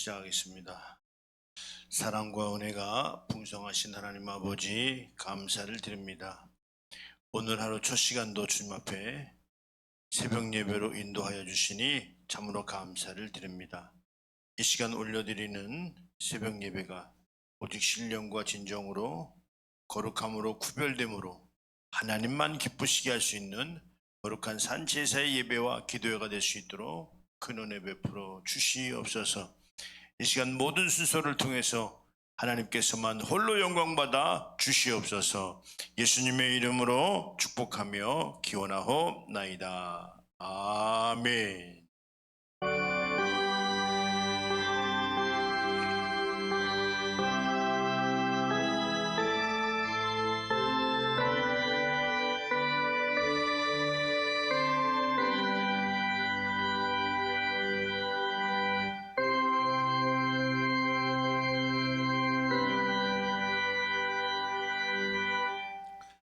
시작하겠습니다. 사랑과 은혜가 풍성하신 하나님 아버지 감사를 드립니다. 오늘 하루 첫 시간도 주님 앞에 새벽 예배로 인도하여 주시니 참으로 감사를 드립니다. 이 시간 올려드리는 새벽 예배가 오직 신령과 진정으로 거룩함으로 구별됨으로 하나님만 기쁘시게 할 수 있는 거룩한 산제사의 예배와 기도회가 될 수 있도록 큰 은혜 베풀어 주시옵소서. 이 시간 모든 순서를 통해서 하나님께서만 홀로 영광받아 주시옵소서. 예수님의 이름으로 축복하며 기원하옵나이다. 아멘.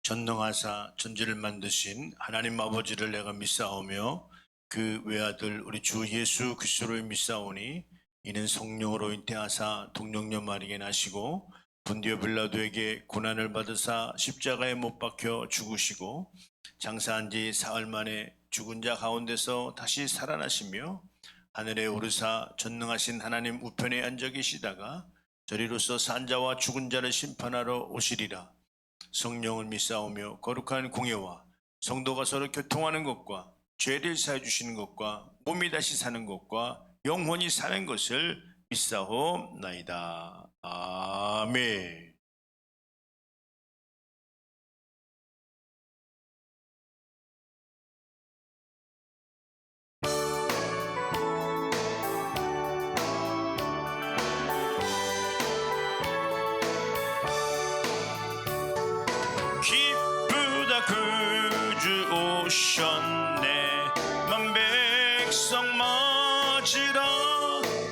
전능하사 천지를 만드신 하나님 아버지를 내가 믿사오며 그 외아들 우리 주 예수 그리스도를 믿사오니 이는 성령으로 잉태하사 동정녀 마리아에게 나시고 본디오 빌라도에게 고난을 받으사 십자가에 못 박혀 죽으시고 장사한 지 사흘 만에 죽은 자 가운데서 다시 살아나시며 하늘에 오르사 전능하신 하나님 우편에 앉아 계시다가 저리로서 산 자와 죽은 자를 심판하러 오시리라. 성령을 믿사오며 거룩한 공예와 성도가 서로 교통하는 것과 죄를 사해 주시는 것과 몸이 다시 사는 것과 영혼이 사는 것을 믿사옵나이다. 아멘. 기쁘다 구주 오셨네. 만 백성 맞으라.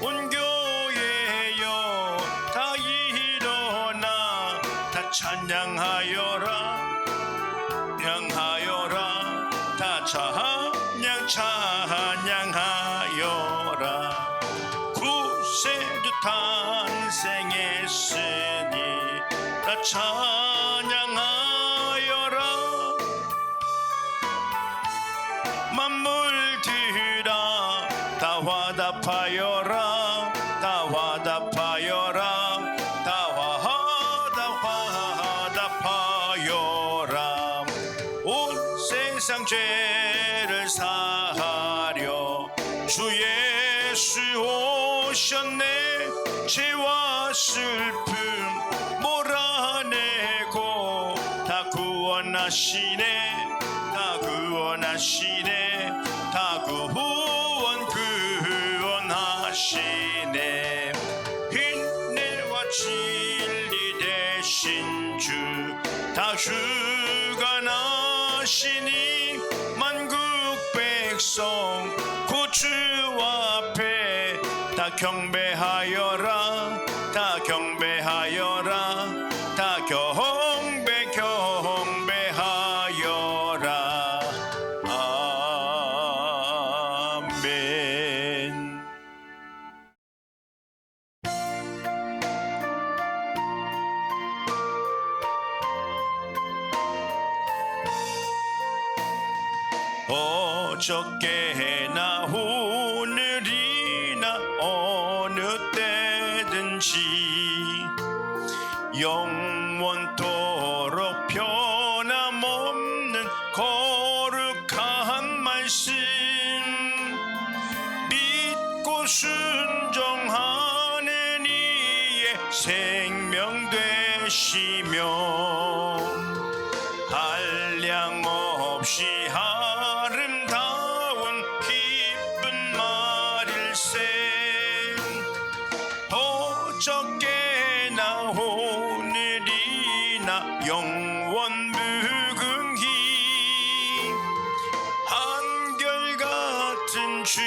온 교회여 다 일어나 다 찬양하여라. 찬양하여라. 다 찬양하여라. 구세주 탄생했으니 다 찬양하여라. 만물들아 다 화답하여라. 다 화답하여라. 다 화답하여라. 온 세상 죄를 사하려 주 예수 오셨네. 죄와 슬픔 몰아내고 다 구원하시네. 다 구원하시네. 다 구원하시네. 인내와 진리 되신 주 다 주관하시니 만국 백성 구주 앞에 다 경배하여라. 다 경배하여라. 다 경배하여라. 아멘. 어저께나 오늘이나 어느 때든지 영원토록 변함없는 거룩한 말씀 믿고 순종하는 이의 생명 되시며 한량 없이 아름다운 기쁜 말일세. 어저께나 오늘이나 영원 무궁히 한결같은 주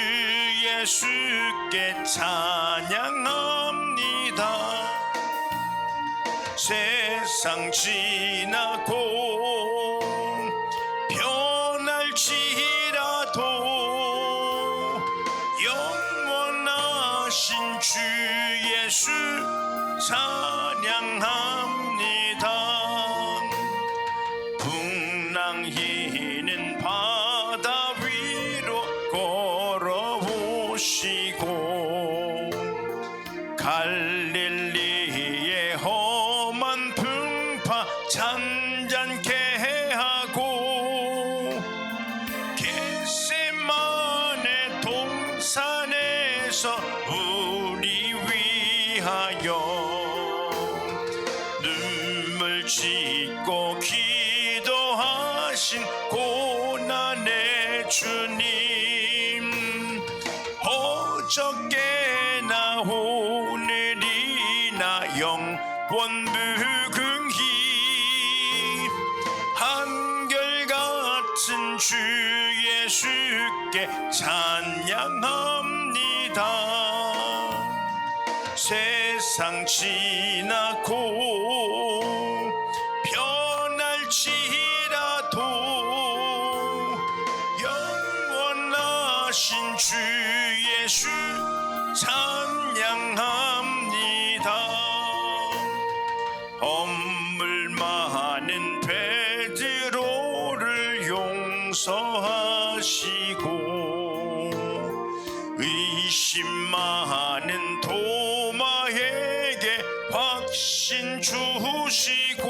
예수께 찬양합니다. 세상 지나고 변할지라도 영원하신 주 화 잔잔케 하고 겟세마네 동산에서 우리 위하여 눈물 짓고 기도하신 고난의 주님 어저께나 오늘이나 영원 무궁히 한결같은 주 예수께 찬양합니다. 세상 지나고 변할지라도 영원하신 주 예수 찬양합니다. 허물 많은 베드로를 용서하시고 의심 많은 도마에게 확신 주시고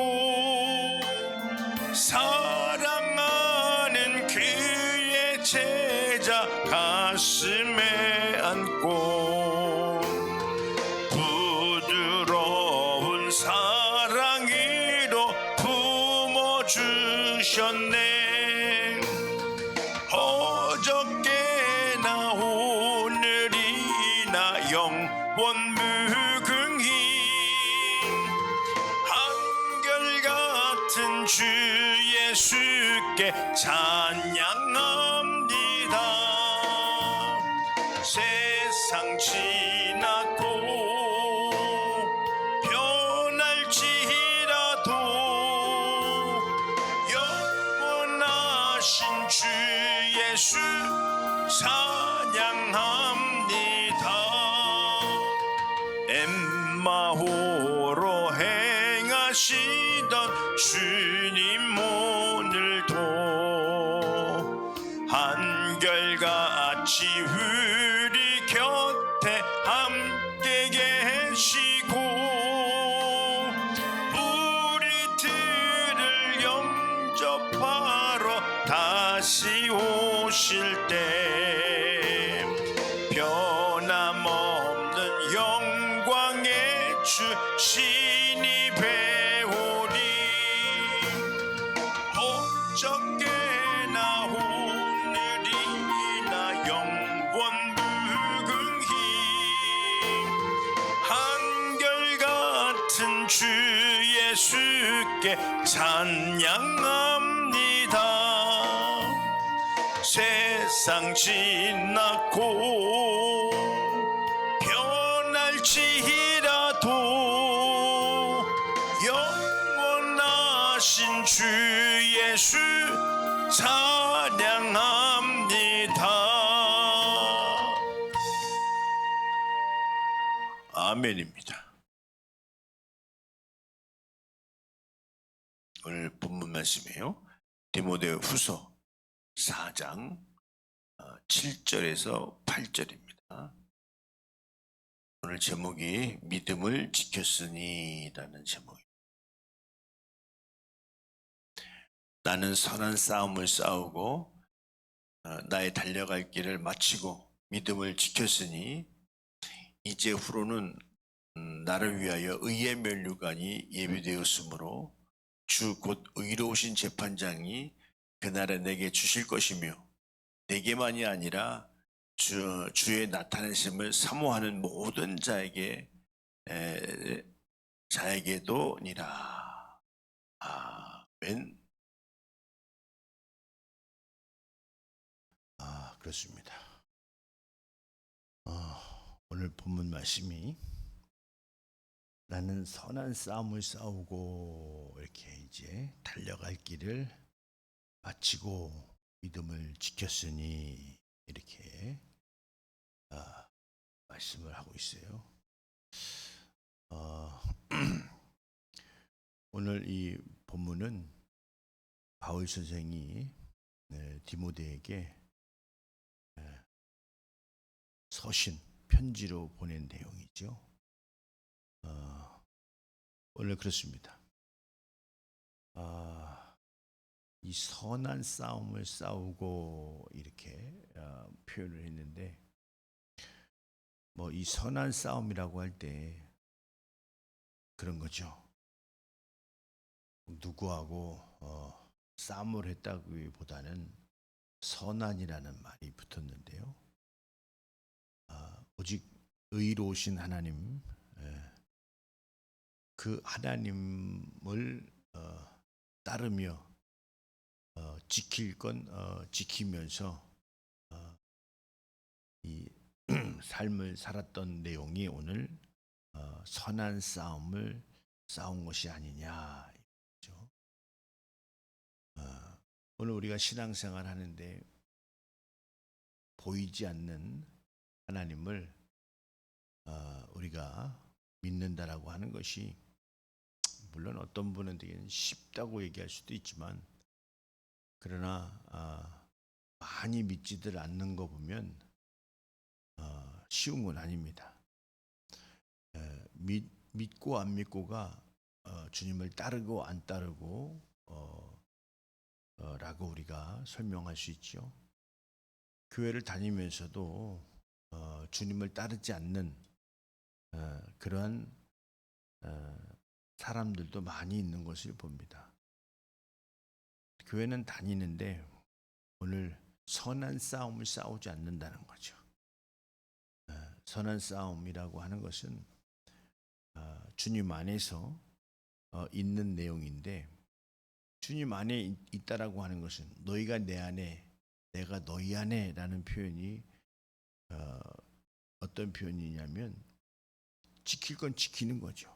사랑하는 그의 제자 가슴에 안고 부드러운 사랑으로 품어주셨네. 어저께나 오늘이나 영원 무궁히 한결같은 주 예수께 찬양합니다. 세상 지나고 변할지라도 영원하신 주 예수 찬양합니다. 엠마오로 행하시던 주님 오늘도 한결같이 우리 곁에 함께 계시고 우리들을 영접하러 다시 오실 때 변함없는 영광의 주 신이 배우리. 어저께나 오늘이나 영원 무궁히 한결같은 주 예수께 찬양합니다. 세상 지나고 변할지라도 영원하신 주 예수 찬양합니다. 아멘입니다. 오늘 본문 말씀이에요. 디모데 후서 4장 7절에서 8절입니다. 오늘 제목이 믿음을 지켰으니 라는 제목입니다. 나는 선한 싸움을 싸우고 나의 달려갈 길을 마치고 믿음을 지켰으니 이제후로는 나를 위하여 의의 면류관이 예비되었으므로 주 곧 의로우신 재판장이 그날에 내게 주실 것이며 내게만이 아니라 주의 나타내심을 사모하는 모든 자에게도니라. 아멘. 그렇습니다. 오늘 본문 말씀이 나는 선한 싸움을 싸우고 이렇게 이제 달려갈 길을 마치고 믿음을 지켰으니 이렇게 말씀을 하고 있어요. 오늘 이 본문은 바울 선생이 디모데에게 서신 편지로 보낸 내용이죠. 오늘 그렇습니다. 이 선한 싸움을 싸우고 이렇게 표현을 했는데, 뭐 이 선한 싸움이라고 할 때 그런 거죠. 누구하고 싸움을 했다기보다는 선한이라는 말이 붙었는데요. 오직 의로우신 하나님, 그 하나님을 따르며 지킬 건 지키면서 이 삶을 살았던 내용이 오늘 선한 싸움을 싸운 것이 아니냐. 그렇죠? 오늘 우리가 신앙생활 하는데 보이지 않는 하나님을 우리가 믿는다라고 하는 것이, 물론 어떤 분에게는 쉽다고 얘기할 수도 있지만, 그러나 많이 믿지들 않는 거 보면 쉬운 건 아닙니다. 믿고 안 믿고가 주님을 따르고 안 따르고 라고 우리가 설명할 수 있죠. 교회를 다니면서도 주님을 따르지 않는 그러한 사람들도 많이 있는 것을 봅니다. 교회는 다니는데 오늘 선한 싸움을 싸우지 않는다는 거죠. 선한 싸움이라고 하는 것은 주님 안에서 있는 내용인데, 주님 안에 있다라고 하는 것은 너희가 내 안에 내가 너희 안에라는 표현이 어떤 표현이냐면 지킬 건 지키는 거죠.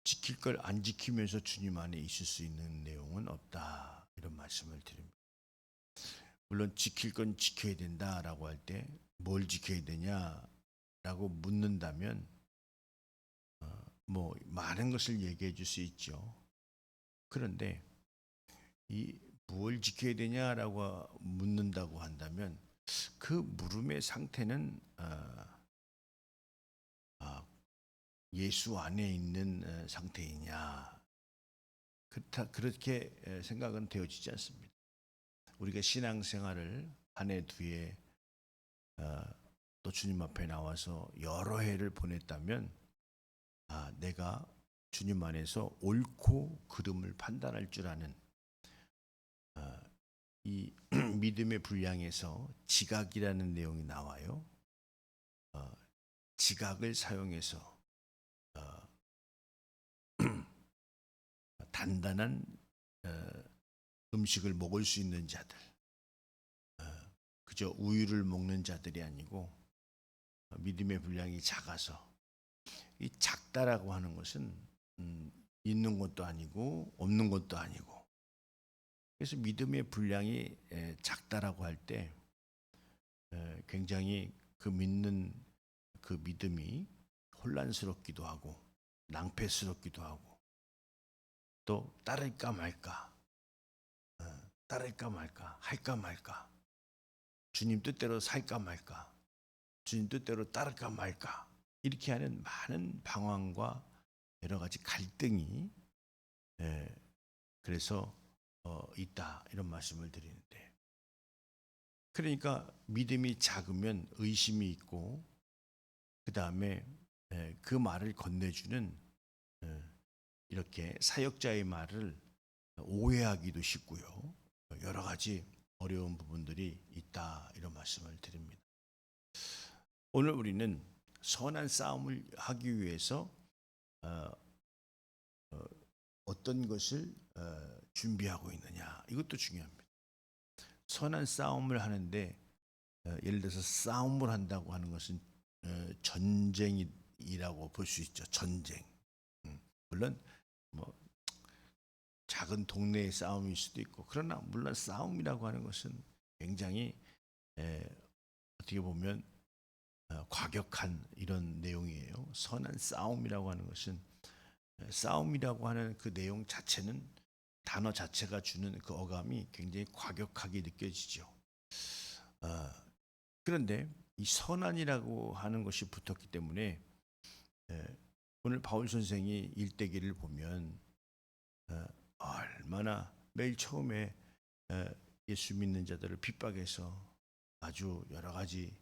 지킬 걸 안 지키면서 주님 안에 있을 수 있는 내용은 없다, 이런 말씀을 드립니다. 물론 지킬 건 지켜야 된다라고 할 때 뭘 지켜야 되냐라고 묻는다면 뭐 많은 것을 얘기해 줄 수 있죠. 그런데 이 뭘 지켜야 되냐라고 묻는다고 한다면 그 물음의 상태는 예수 안에 있는 상태이냐, 그렇게 생각은 되어지지 않습니다. 우리가 신앙생활을 한 해 두 해 또 주님 앞에 나와서 여러 해를 보냈다면 내가 주님 안에서 옳고 그름을 판단할 줄 아는 이 믿음의 분량에서 지각이라는 내용이 나와요. 지각을 사용해서 단단한 음식을 먹을 수 있는 자들, 그저 우유를 먹는 자들이 아니고 믿음의 분량이 작아서, 이 작다라고 하는 것은 있는 것도 아니고 없는 것도 아니고, 그래서 믿음의 분량이 작다라고 할 때 굉장히 그 믿는 그 믿음이 혼란스럽기도 하고 낭패스럽기도 하고, 또 따를까 말까 할까 말까, 주님 뜻대로 살까 말까, 주님 뜻대로 따를까 말까, 이렇게 하는 많은 방황과 여러 가지 갈등이 그래서 있다, 이런 말씀을 드리는데, 그러니까 믿음이 작으면 의심이 있고, 그 다음에 그 말을 건네주는 이렇게 사역자의 말을 오해하기도 쉽고요. 여러 가지 어려운 부분들이 있다, 이런 말씀을 드립니다. 오늘 우리는 선한 싸움을 하기 위해서 어떤 것을 준비하고 있느냐, 이것도 중요합니다. 선한 싸움을 하는데 예를 들어서 싸움을 한다고 하는 것은 전쟁이라고 볼 수 있죠. 전쟁. 물론 뭐 작은 동네의 싸움일 수도 있고, 그러나 물론 싸움이라고 하는 것은 굉장히 어떻게 보면 과격한 이런 내용이에요. 선한 싸움이라고 하는 것은, 싸움이라고 하는 그 내용 자체는, 단어 자체가 주는 그 어감이 굉장히 과격하게 느껴지죠. 그런데 이 선한이라고 하는 것이 붙었기 때문에 오늘 바울 선생이 일대기를 보면 얼마나 매일 처음에 예수 믿는 자들을 핍박해서 아주 여러 가지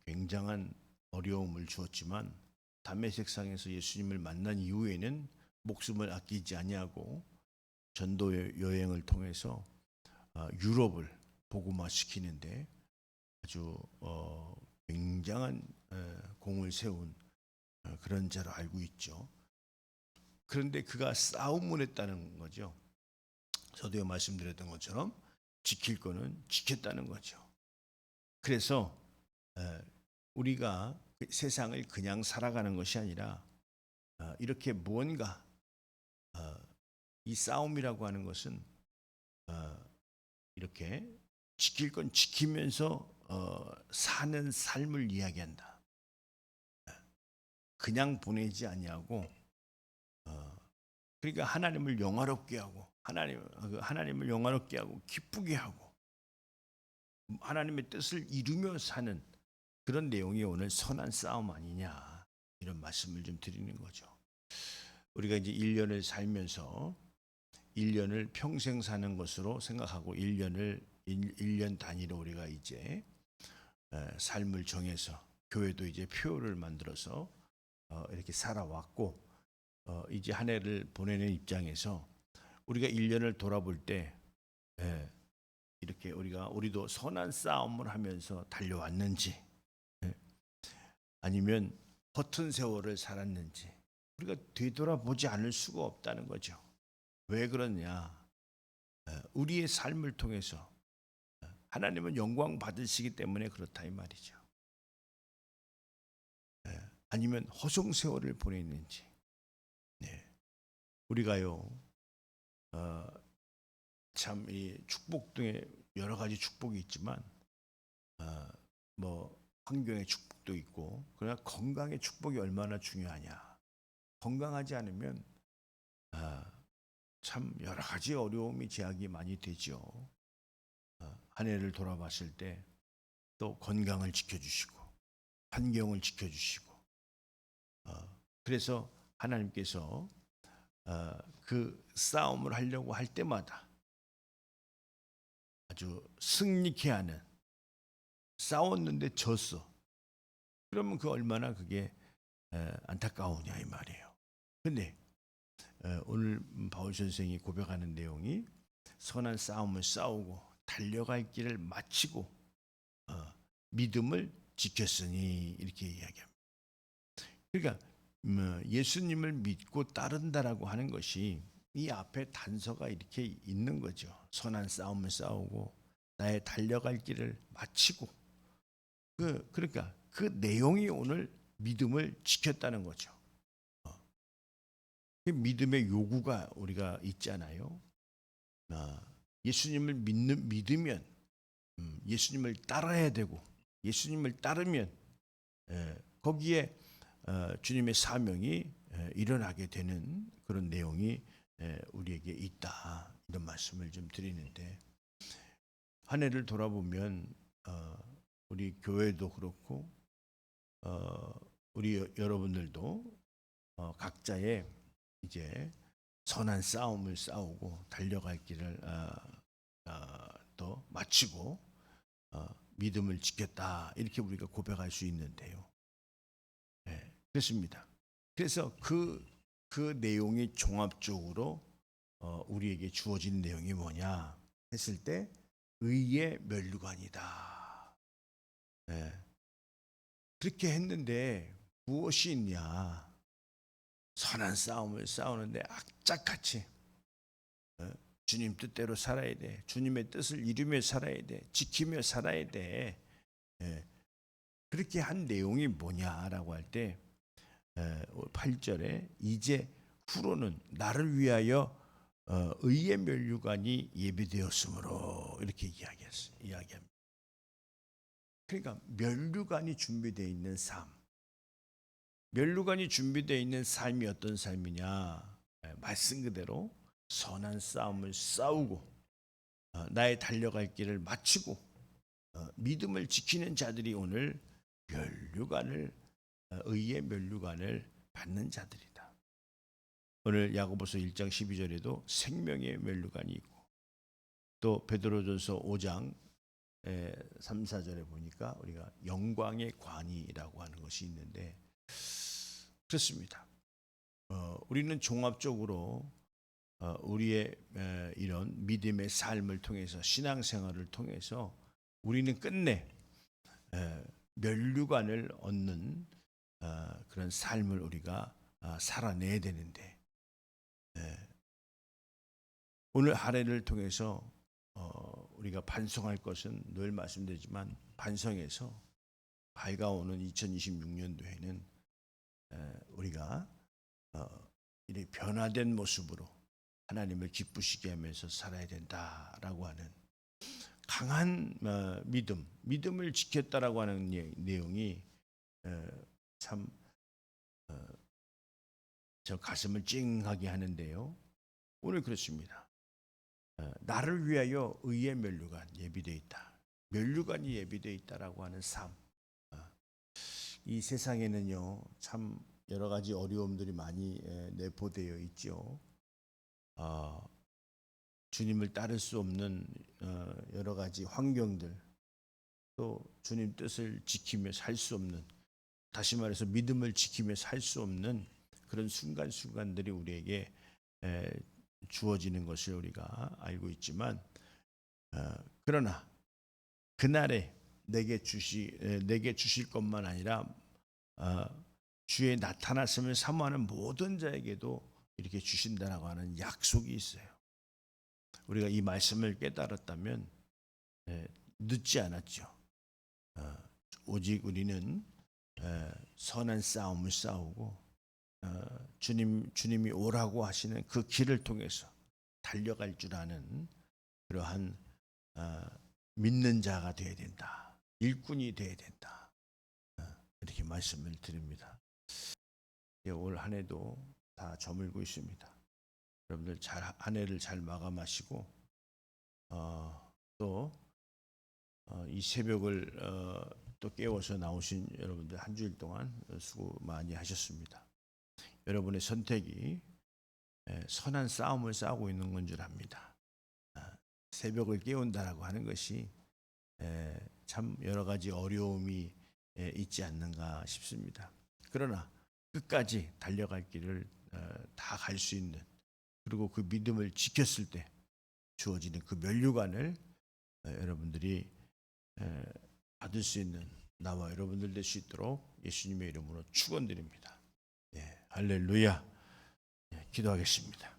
굉장한 어려움을 주었지만 담메색상에서 예수님을 만난 이후에는 목숨을 아끼지 아니하고 전도 여행을 통해서 유럽을 복음화시키는데 아주 굉장한 공을 세운 그런 자로 알고 있죠. 그런데 그가 싸움을 했다는 거죠. 저도 말씀드렸던 것처럼 지킬 거는 지켰다는 거죠. 그래서 우리가 세상을 그냥 살아가는 것이 아니라 이렇게 무언가 이 싸움이라고 하는 것은 이렇게 지킬 건 지키면서 사는 삶을 이야기한다. 그냥 보내지 아니하고 그러니까 하나님을 영화롭게 하고 하나님을 영화롭게 하고 기쁘게 하고 하나님의 뜻을 이루며 사는 그런 내용이 오늘 선한 싸움 아니냐 이런 말씀을 좀 드리는 거죠. 우리가 이제 1년을 살면서 1년을 평생 사는 것으로 생각하고 1년 단위로 우리가 이제 삶을 정해서 교회도 이제 표를 만들어서 이렇게 살아왔고 이제 한 해를 보내는 입장에서 우리가 1년을 돌아볼 때 이렇게 우리도 선한 싸움을 하면서 달려왔는지 아니면 허튼 세월을 살았는지 우리가 되돌아보지 않을 수가 없다는 거죠. 왜 그러냐? 우리의 삶을 통해서 하나님은 영광 받으시기 때문에 그렇다 이 말이죠. 아니면 허송 세월을 보냈는지. 우리가요 참 이 축복 등에 여러 가지 축복이 있지만 뭐 환경의 축복도 있고 그러나 건강의 축복이 얼마나 중요하냐. 건강하지 않으면 참 여러 가지 어려움이 제약이 많이 되죠. 한 해를 돌아봤을 때 또 건강을 지켜주시고 환경을 지켜주시고 그래서 하나님께서 그 싸움을 하려고 할 때마다 아주 승리케 하는 싸웠는데 졌어. 그러면 그 얼마나 그게 안타까우냐 이 말이에요. 근데 오늘 바울 선생이 고백하는 내용이 선한 싸움을 싸우고 달려갈 길을 마치고 믿음을 지켰으니 이렇게 이야기합니다. 그러니까 예수님을 믿고 따른다라고 하는 것이 이 앞에 단서가 이렇게 있는 거죠. 선한 싸움을 싸우고 나의 달려갈 길을 마치고 그러니까 그 내용이 오늘 믿음을 지켰다는 거죠. 믿음의 요구가 우리가 있잖아요. 예수님을 믿으면 예수님을 따라야 되고 예수님을 따르면 거기에 주님의 사명이 일어나게 되는 그런 내용이 우리에게 있다. 이런 말씀을 좀 드리는데 한 해를 돌아보면 우리 교회도 그렇고 우리 여러분들도 각자의 이제 선한 싸움을 싸우고 달려갈 길을 또 마치고 믿음을 지켰다 이렇게 우리가 고백할 수 있는데요. 그렇습니다. 그래서 그 내용이 종합적으로 우리에게 주어진 내용이 뭐냐 했을 때 의의 면류관이다. 그렇게 했는데 무엇이 있냐? 선한 싸움을 싸우는데 악착같이 주님 뜻대로 살아야 돼. 주님의 뜻을 이루며 살아야 돼. 지키며 살아야 돼. 그렇게 한 내용이 뭐냐라고 할 때 8절에 이제 후로는 나를 위하여 의의 면류관이 예비되었으므로 이렇게 이야기합니다. 그러니까 면류관이 준비되어 있는 삶. 면류관이 준비되어 있는 삶이 어떤 삶이냐? 말씀 그대로 선한 싸움을 싸우고 나의 달려갈 길을 마치고 믿음을 지키는 자들이 오늘 면류관을 의의 면류관을 받는 자들이다. 오늘 야고보서 1장 12절에도 생명의 면류관이 있고, 또 베드로전서 5장 3, 4절에 보니까 우리가 영광의 관이라고 하는 것이 있는데, 그렇습니다. 우리는 종합적으로 우리의 이런 믿음의 삶을 통해서, 신앙생활을 통해서 우리는 끝내 면류관을 얻는 그런 삶을 우리가 살아내야 되는데, 오늘 할애를 통해서 우리가 반성할 것은 늘 말씀드리지만, 반성해서 밝아오는 2026년도에는 우리가 이 변화된 모습으로 하나님을 기쁘시게 하면서 살아야 된다라고 하는 강한 믿음을 지켰다라고 하는 내용이 참 저 가슴을 찡하게 하는데요. 오늘 그렇습니다. 나를 위하여 의의 면류관 예비되어 있다. 면류관이 예비되어 있다라고 하는 삶. 이 세상에는요, 참 여러 가지 어려움들이 많이 내포되어 있죠. 주님을 따를 수 없는 여러 가지 환경들, 또 주님 뜻을 지키며 살 수 없는, 다시 말해서 믿음을 지키며 살 수 없는 그런 순간순간들이 우리에게 주어지는 것을 우리가 알고 있지만, 그러나 그날에 내게 주실 것만 아니라 주의 나타났음을 사모하는 모든 자에게도 이렇게 주신다라고 하는 약속이 있어요. 우리가 이 말씀을 깨달았다면 늦지 않았죠. 오직 우리는 선한 싸움을 싸우고 주님이 오라고 하시는 그 길을 통해서 달려갈 줄 아는 그러한 믿는 자가 되어야 된다. 일꾼이 되어야 된다. 이렇게 말씀을 드립니다. 올 한 해도 다 저물고 있습니다. 여러분들 한 해를 잘 마감하시고, 또 이 새벽을 또 깨워서 나오신 여러분들 한 주일 동안 수고 많이 하셨습니다. 여러분의 선택이 선한 싸움을 싸우고 있는 건 줄 압니다. 새벽을 깨운다라고 하는 것이 참 여러 가지 어려움이 있지 않는가 싶습니다. 그러나 끝까지 달려갈 길을 다 갈 수 있는, 그리고 그 믿음을 지켰을 때 주어지는 그 면류관을 여러분들이 받을 수 있는 나와 여러분들 될 수 있도록 예수님의 이름으로 축원드립니다. 할렐루야. 기도하겠습니다.